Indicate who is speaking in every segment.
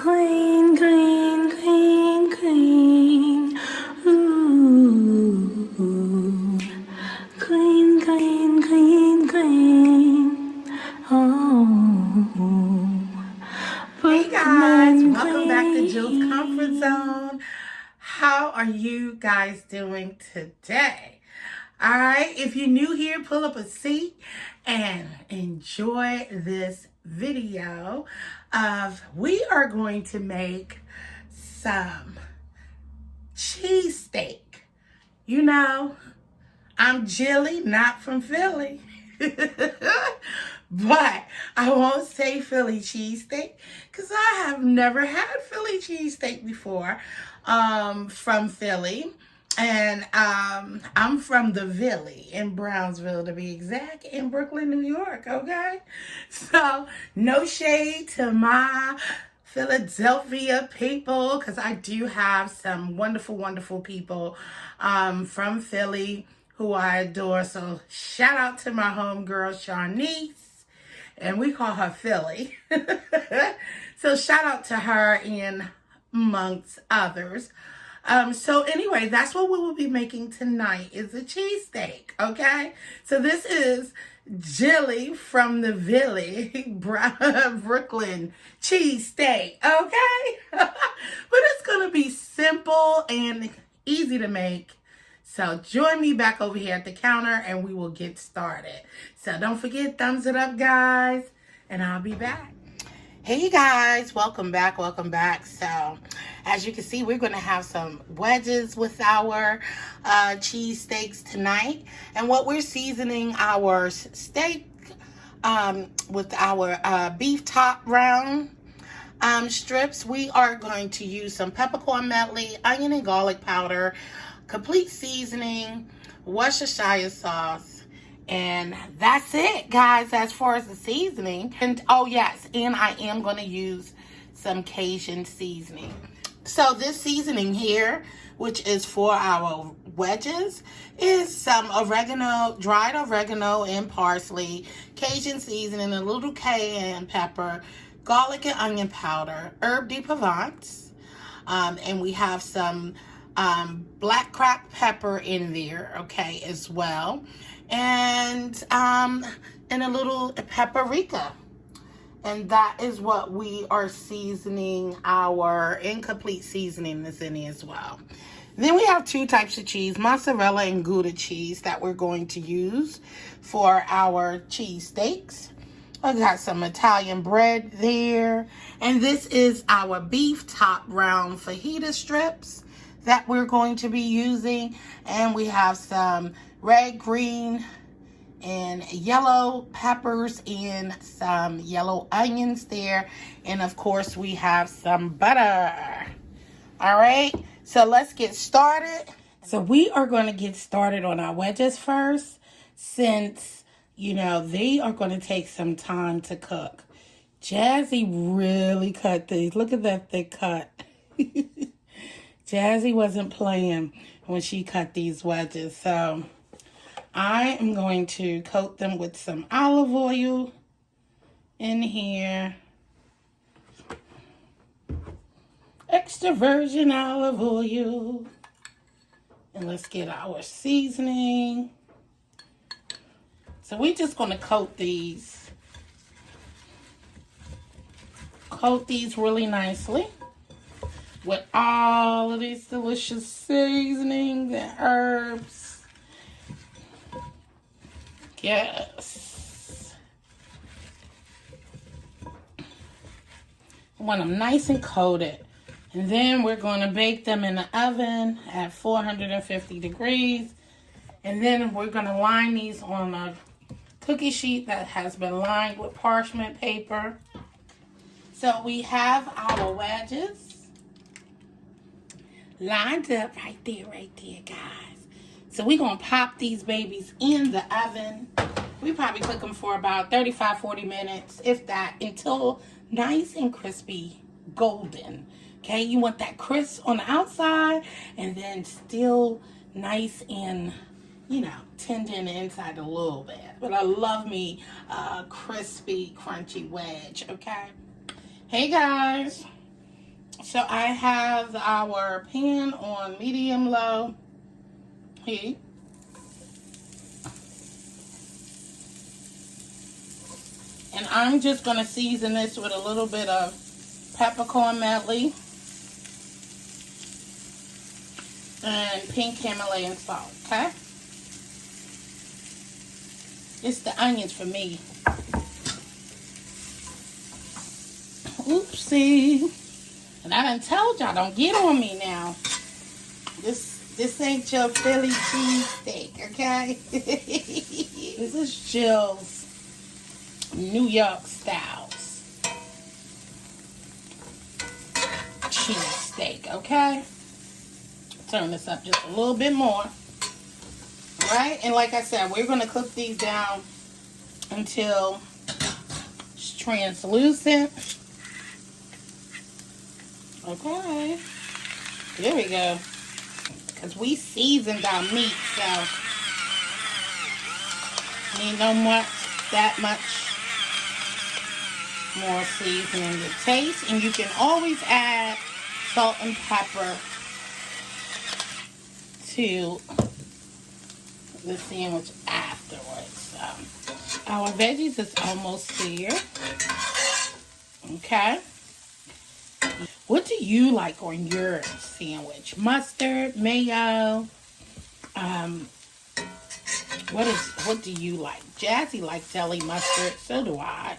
Speaker 1: Clean, clean, clean, clean. Ooh. Clean, clean, clean, clean. Oh.
Speaker 2: Hey guys, welcome back to Jill's Comfort Zone. How are you guys doing today? All right, if you're new here, pull up a seat and enjoy this video we are going to make some cheesesteak. You know, I'm Jilly, not from Philly. But I won't say Philly cheesesteak because I have never had Philly cheesesteak before from Philly. And I'm from the Villy in Brownsville, to be exact, in Brooklyn, New York, okay? So no shade to my Philadelphia people, because I do have some wonderful, wonderful people from Philly who I adore. So shout out to my homegirl, Sharnice, and we call her Philly. So shout out to her and amongst others. So anyway, that's what we will be making tonight is a cheesesteak, okay? So this is Jilly from the Villy, Brooklyn cheesesteak, okay? But it's going to be simple and easy to make. So join me back over here at the counter and we will get started. So don't forget, thumbs it up, guys, and I'll be back. Hey guys, welcome back, welcome back. So as you can see, we're going to have some wedges with our cheesesteaks tonight. And what we're seasoning our steak with our beef top round strips, we are going to use some peppercorn medley, onion and garlic powder, complete seasoning, Worcestershire sauce, and that's it, guys, as far as the seasoning. And oh yes, and I am going to use some Cajun seasoning. So this seasoning here, which is for our wedges, is some oregano, dried oregano and parsley, Cajun seasoning, a little cayenne pepper, garlic and onion powder, herb de Provence, and we have some black cracked pepper in there, okay, as well, and a little paprika. And that is what we are seasoning our incomplete seasoning is in as well. Then we have two types of cheese, mozzarella and Gouda cheese, that we're going to use for our cheesesteaks. I got some Italian bread there. And this is our beef top round fajita strips that we're going to be using. And we have some red, green, and yellow peppers and some yellow onions there. And of course, we have some butter. All right, so let's get started. So we are going to get started on our wedges first, since, you know, they are going to take some time to cook. Jazzy really cut these. Look at that thick cut. Jazzy wasn't playing when she cut these wedges. So I am going to coat them with some olive oil in here. Extra virgin olive oil. And let's get our seasoning. So we're just going to coat these. Coat these really nicely with all of these delicious seasonings and herbs. Yes. I want them nice and coated. And then we're going to bake them in the oven at 450 degrees. And then we're going to line these on a cookie sheet that has been lined with parchment paper. So we have our wedges lined up right there, guys. So we're going to pop these babies in the oven. We probably cook them for about 35, 40 minutes, if that, until nice and crispy golden. Okay, you want that crisp on the outside and then still nice and, you know, tender in the inside a little bit. But I love me a crispy, crunchy wedge, okay? Hey guys, So I have our pan on medium-low heat. And I'm just going to season this with a little bit of peppercorn medley and pink Himalayan salt, okay? It's the onions for me. Oopsie. And I done told y'all, don't get on me now. This ain't your Philly cheesesteak, okay? This is Jill's New York Styles cheesesteak, okay? Turn this up just a little bit more. Right? And like I said, we're going to cook these down until it's translucent. Okay. There we go. Because we seasoned our meat, so need no much, that much more seasoning to taste. And you can always add salt and pepper to the sandwich afterwards. So our veggies is almost here. Okay. What do you like on your sandwich? Mustard, mayo? What do you like? Jazzy likes deli mustard. So do I.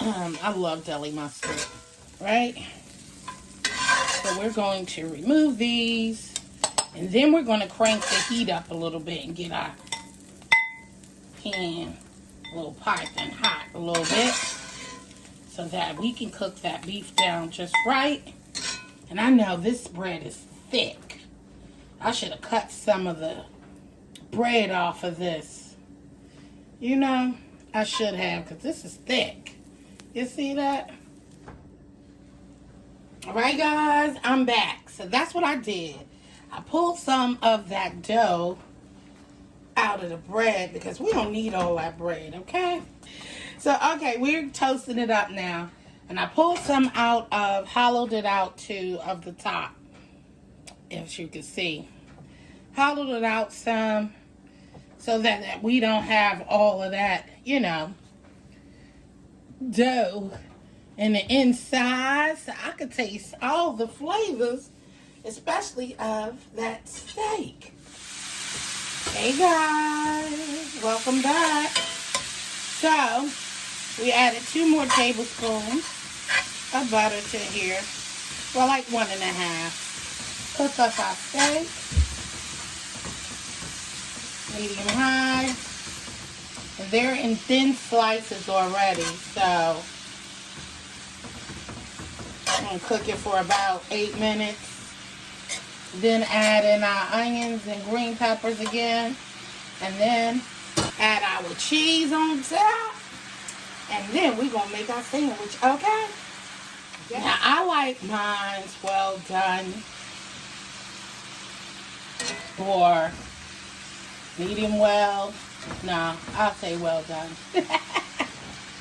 Speaker 2: I love deli mustard. Right? So we're going to remove these. And then we're going to crank the heat up a little bit and get our pan a little piping hot a little bit, so that we can cook that beef down just right. And I know this bread is thick. I should have cut some of the bread off of this. You know, I should have, because this is thick. You see that? Alright guys, I'm back. So that's what I did. I pulled some of that dough out of the bread because we don't need all that bread, okay? So, okay, we're toasting it up now. And I pulled some out of, hollowed it out too, of the top. If you can see. Hollowed it out some so that we don't have all of that, you know, dough in the inside. So I could taste all the flavors, especially of that steak. Hey guys, welcome back. So, we added 2 more tablespoons of butter to here. Well, like 1.5. Cook up our steak. Medium high. And they're in thin slices already, so I'm going to cook it for about 8 minutes. Then add in our onions and green peppers again. And then add our cheese on top. And then we're going to make our sandwich, okay? Yeah. Now, I like mine well done. Or medium well. No, I'll say well done.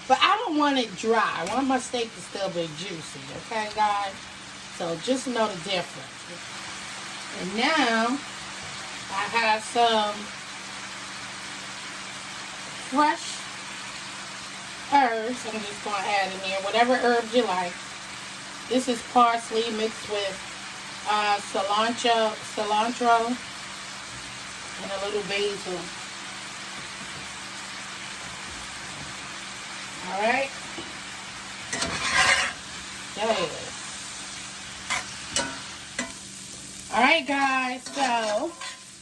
Speaker 2: But I don't want it dry. I want my steak to still be juicy, okay, guys? So just know the difference. And now, I have some fresh herbs. I'm just going to add in here whatever herbs you like. This is parsley mixed with cilantro and a little basil. Alright. There. Alright guys, so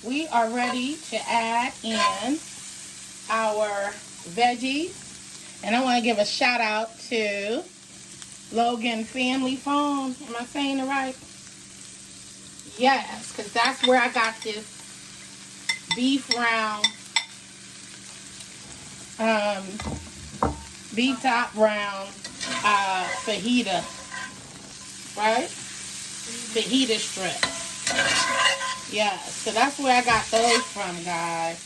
Speaker 2: we are ready to add in our veggies. And I want to give a shout out to Logan Family Farm. Am I saying it right? Yes, because that's where I got this beef round, beef top round fajita, right? Fajita strips. Yeah, so that's where I got those from, guys.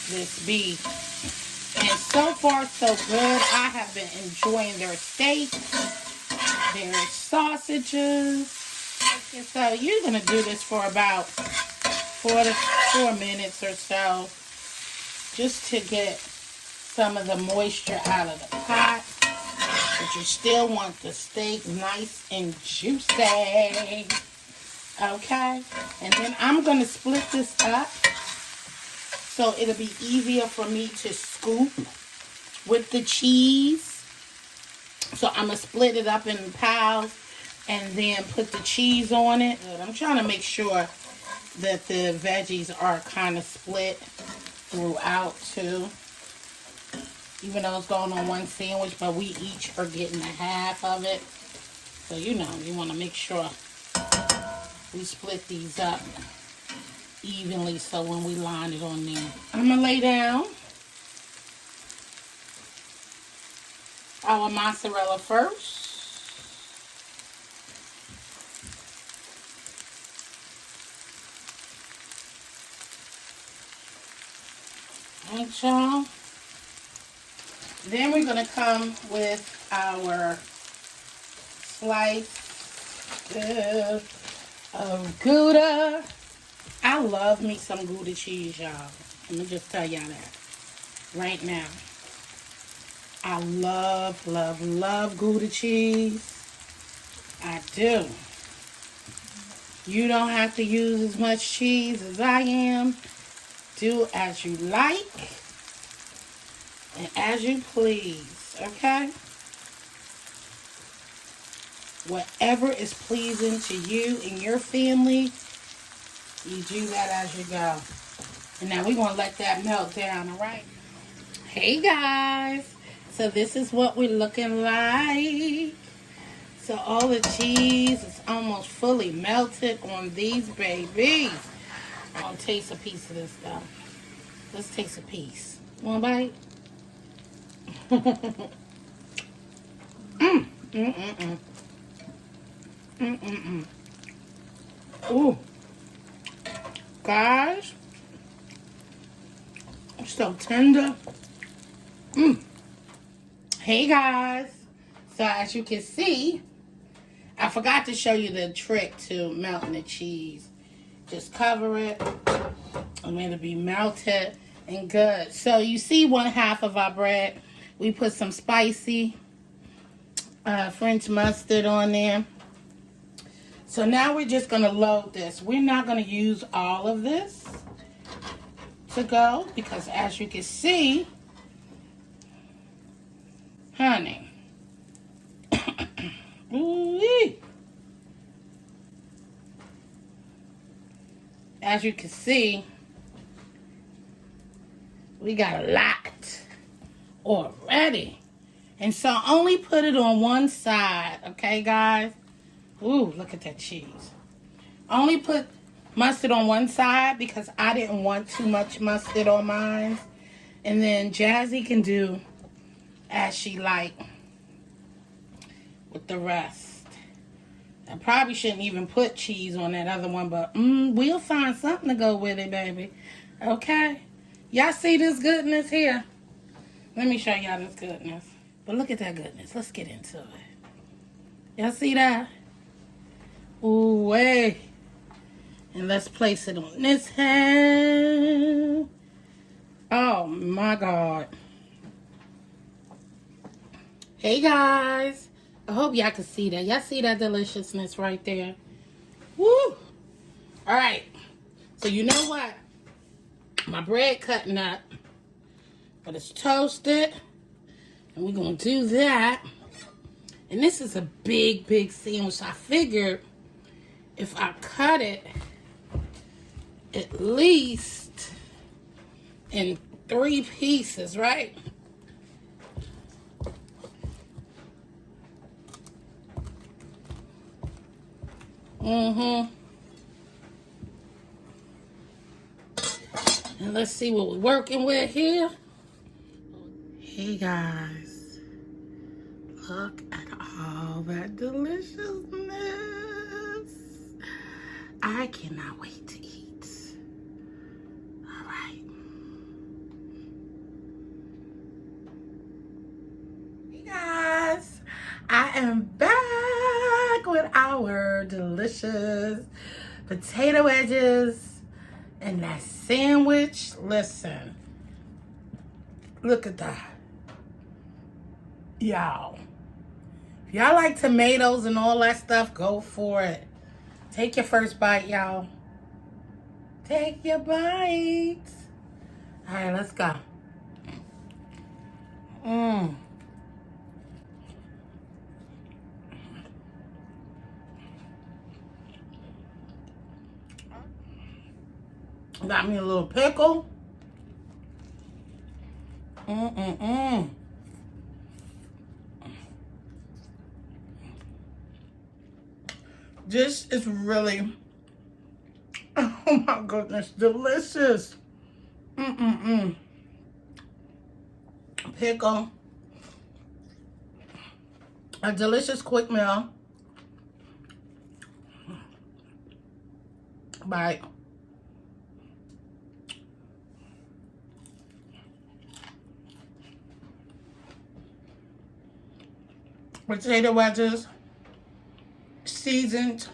Speaker 2: This beef. And so far, so good. I have been enjoying their steak, There's sausages. Okay, so you're going to do this for about 4 minutes or so, just to get some of the moisture out of the pot. But you still want the steak nice and juicy. Okay? And then I'm going to split this up so it'll be easier for me to scoop with the cheese. So I'm going to split it up in piles and then put the cheese on it. I'm trying to make sure that the veggies are kind of split throughout too. Even though it's going on one sandwich, but we each are getting a half of it. So you know, you want to make sure we split these up evenly so when we line it on there. I'm going to lay down our mozzarella first. Alright, y'all. Then we're going to come with our slice of Gouda. I love me some Gouda cheese, y'all. Let me just tell y'all that right now. I love, love, love Gouda cheese. I do. You don't have to use as much cheese as I am. Do as you like and as you please, okay? Whatever is pleasing to you and your family, you do that as you go. And now we're going to let that melt down, all right? Hey, guys. So this is what we're looking like. So all the cheese is almost fully melted on these babies. I'm going to taste a piece of this stuff. Let's taste a piece. Want a bite? Ooh. Guys. It's so tender. Hey, guys. So as you can see, I forgot to show you the trick to melting the cheese. Just cover it and it'll be melted and good. So you see 1/2 of our bread. We put some spicy French mustard on there. So now we're just going to load this. We're not going to use all of this to go because as you can see, honey, ooh-wee. As you can see, we got a lot already. And so only put it on one side, okay, guys? Ooh, look at that cheese. Only put mustard on one side because I didn't want too much mustard on mine. And then Jazzy can do as she like with the rest. I probably shouldn't even put cheese on that other one, but we'll find something to go with it, baby. Okay? Y'all see this goodness here? Let me show y'all this goodness. But look at that goodness. Let's get into it. Y'all see that? Ooh, way. And let's place it on this hand. Oh, my God. Hey, guys. I hope y'all can see that. Y'all see that deliciousness right there? Woo! All right. So you know what? My bread cutting up. But it's toasted. And we're going to do that. And this is a big, big sandwich. I figured if I cut it at least in 3 pieces, right? And let's see what we're working with here. Hey guys, look at all that deliciousness. I cannot wait to eat. All right. Hey guys, I am back. with our delicious potato wedges and that sandwich. Listen, look at that. Y'all, if y'all like tomatoes and all that stuff, go for it. Take your first bite, y'all. Take your bite. All right, let's go. Got me a little pickle. This is really, oh my goodness, delicious. Pickle. A delicious quick meal. Bite. Potato wedges, seasoned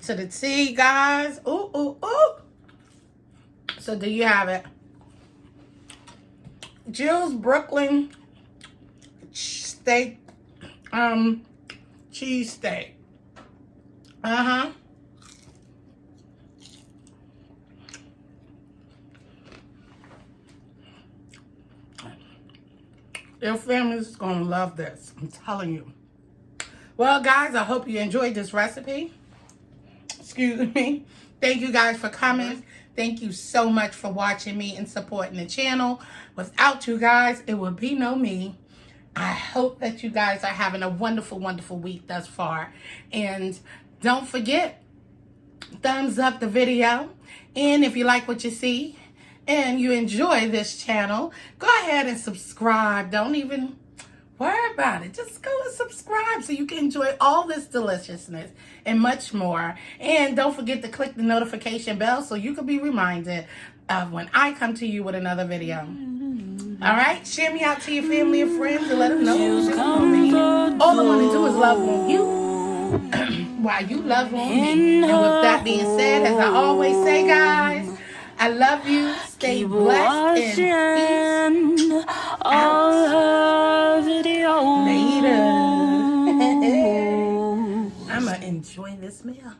Speaker 2: to the T, guys. Ooh, ooh, ooh. So there you have it. Jill's Brooklyn steak, cheesesteak. Your family's gonna love this. I'm telling you. Well, guys, I hope you enjoyed this recipe. Excuse me. Thank you guys for coming. Thank you so much for watching me and supporting the channel. Without you guys, it would be no me. I hope that you guys are having a wonderful, wonderful week thus far. And don't forget, thumbs up the video. And if you like what you see and you enjoy this channel, go ahead and subscribe. Don't even worry about it. Just go and subscribe so you can enjoy all this deliciousness and much more. And don't forget to click the notification bell so you can be reminded of when I come to you with another video. All right? Share me out to your family and friends and let them know who's on me. All I want to do is love on you while you love on me. And with that being said, as I always say, guys, I love you. Stay blessed and peace out. Later. I'm going to enjoy this meal.